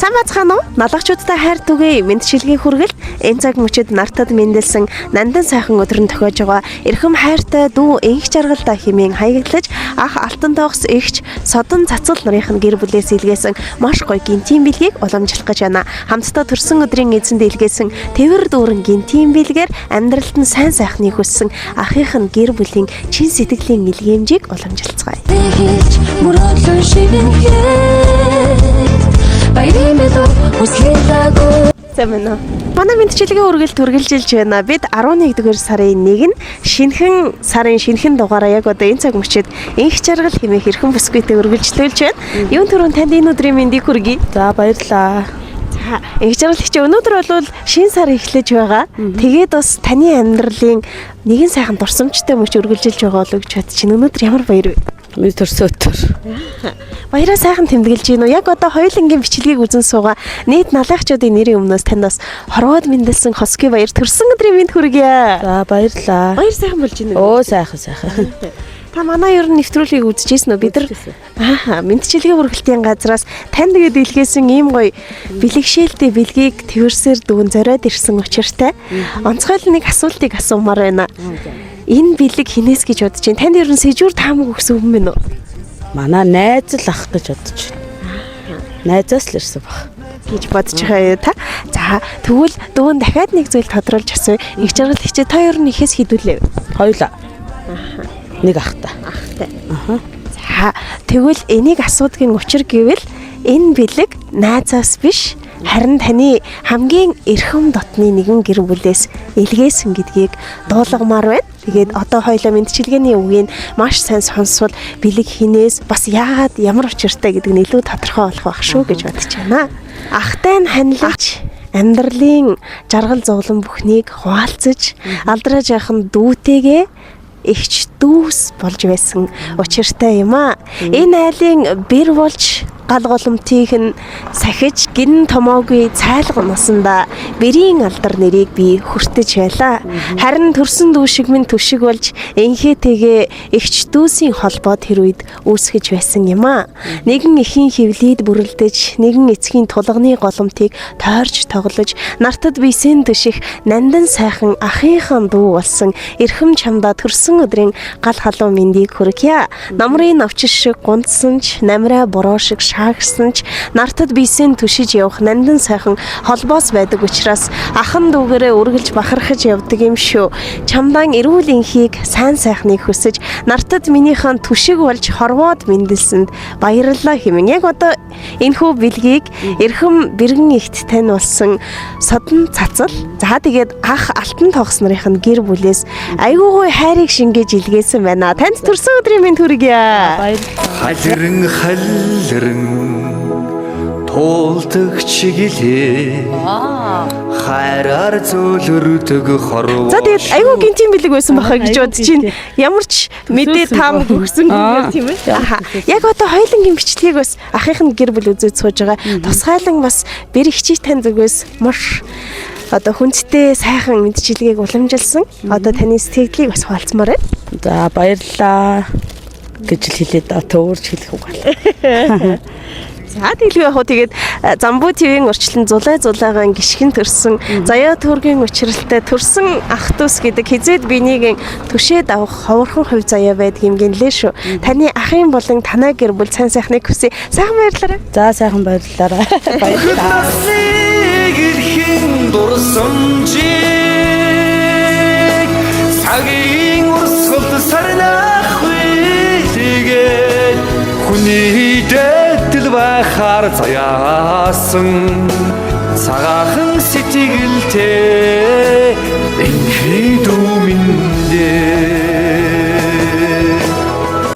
Сайн бацгаана уу? Налагчуудтай хайр түгэе мэдчилгийн хүргэл энэ цаг мөчид нартад мэндэлсэн нандан сайхан өдөр нь тохиож байгаа эрхэм хайртай дүү энх жаргалтай хэмээн хаяглаж ах алтан тоогс эгч содон цацал нарын гэр бүлээс илгээсэн маш гоё гинтийн бэлгийг уламжлах гэж байна. Хамтдаа төрсөн өдрийн эзэнд илгээсэн тэвэр дүүрэн гинтийн бэлгээр амьдралд нь сайн сайхныг хүссэн ахийнх нь гэр бүлийн чин сэтгэлийн илгээмжийг уламжилцгаая. Сэмэнэ. Манай мэдчилгээ үргэлж үргэлжилж байна. Бид 11-р сарын 1-нд шинэхэн дугаараа яг одоо энэ цаг мөчид энх жаргал хэмээх хэрхэн бүсгүйтэй үргэлжлүүлж байна. Юун түрүүн танд энэ өдрийн мэндийг хүргэе. За баярлалаа. За энх жаргал чи өнөөдөр бол шинэ сар эхлэж байгаа. Тэгээд бас таны амьдралын нэгэн сайхан дурсамжтай мөч үргэлжилж байгаа болов гэж бод чинь өнөөдөр ямар баяр вэ? Миний төрсөн өдөр. Баяраа сайхан тэмдэглэж гин үү? Яг одоо хоёулангийн бичлэгийг үзэн суугаа. Нийт налайхчдын нэрийн өмнөөс танд бас хорвоод мэндэлсэн хосгийн баяр төрсөн өдрийн мэнд хүргье. За баярлалаа. Баяр сайхан болж гин үү? Оо сайхан. Та манай ер нь нэвтрүүлгийг үзчихсэн үү? Бид нар мэдчилгээ хүргэлтийн газраас танд гээд илгээсэн ийм гоё бэлэгшээлтэй бэлгийг твэрсээр дүүн зориод ирсэн учиртай. Онцгойл нэг асуултыг асуумаар байна. Энэ бэлэг хинээс гэж бодож байна. Танд ер нь сэжүүр таамаг өгсөн хүн мэн үү? Манай найз л ах гэж бодож байна. Найзаас л ирсэн баг гэж бодож байгаа та. За тэгвэл дүүн дахиад нэг зүйл тодруулж асууя. Их жаргал хичээ та ер нь ихээс хідүүлээ. Хоёулаа. Нэг ахтай. За тэгвэл энийг асуудгийн учир гэвэл энэ бэлэг найзаас биш харин таны хамгийн эрхэм дотны нэгэн гэр бүлээс илгээсэн гэдгийг дуулгамаар байна. Тэгээд одоо хоёлаа мэдчилгээний үгийг маш сайн сонсвол бэлэг хинээс бас яагаад ямар учиртай гэдэг нь илүү тодорхой болох байх шүү гэж бодож байна. Ахтай нь ханилж амьдралын жаргал зовлон бүхнийг хуваалцаж алдраж яхан дүүтэйгээ ихч дүүс болж байсан учиртай юм аа. Энэ айлын бэр болж гал голомтыг нь сахиж гин томоогүй цайлга насанда бэрийн алдар нэрийг би хүртэж байлаа. Харин төрсөн дүү шиг минь түшиг болж энхээтэйгээ ихч дүүсийн холбоо тэр үед үүсгэж байсан юм аа. Нэгэн эхийн хөвлийд бүрлдэж, нэгэн эцгийн тулганы голомтыг тойрч тоглож, нартад бийсэн түших нандан сайхан ахынхан дүү болсон эрхэм чамдаа төрсөн өдрийн гал халуун мэндийг хүргье. Намрын навчиш шиг гундсанч, намраа бороо шиг шаагсан ч нартад бийсэн түшиж явах нандан сайхан холбоос байдаг учраас ахан дүүгээрээ үргэлж бахархаж явдаг юм шүү. Чамдаан эрүүл энхийг сайн сайхныг хүсэж нартад минийхэн түшиг болж хорвоод мэндэлсэнд баярлалаа хэмээн. Яг одоо энэхүү бэлгийг эрхэм бэргэн ихт тань болсон содон цацал. За тэгээд ах алтан тоогс нарын гэр бүлээс айгуугой хайрыг шингээж илгээсэн байна. Танд төрсөн өдрийн мэнд хүргье. Халирэн туулдаг чиглээ хайраар зөөлөрдөг хорвоо. За тэгээд айгүй гинтийн бэлэг байсан бахаа гэж бодож байна. Ямар ч мэдээ таамаг өгсөн юм тийм ээ. Яг одоо хоёулангийн бичлэгийг бас ахынх нь гэр бүл үзэж сууж байгаа. Тусгайлан бас бэр ихчий тань зүгээс маш одоо хүндтэй сайхан мэдчилгээг уламжилсан. Одоо таны сэтгэлийг бас хуваалцмаар байна. За баярлалаа гэж хэлээд төөрч хэлэх үг байна. За дэлгүү яг тэгээд Замбуу ТV-ийн урьдчилан зулайгаа гიშгэн төрсөн заяа төргийн учралтай төрсөн ах дүүс гэдэг хизээд бинийг түшээд авах ховорхон хувь заяа байдаг юм гинлээ шүү. Таны ахын болон танай гэр бүл сайн сайхныг хүсье. Сайхан баярлалаа. За сайхан баярлалаа. Баярлалаа. Ирхэн дурсамжийг цагийн урсгалд сарнах үеигээ хүний дэдэл байхаар заяасан цагаахан сэтгэлтэй энхий дүү минь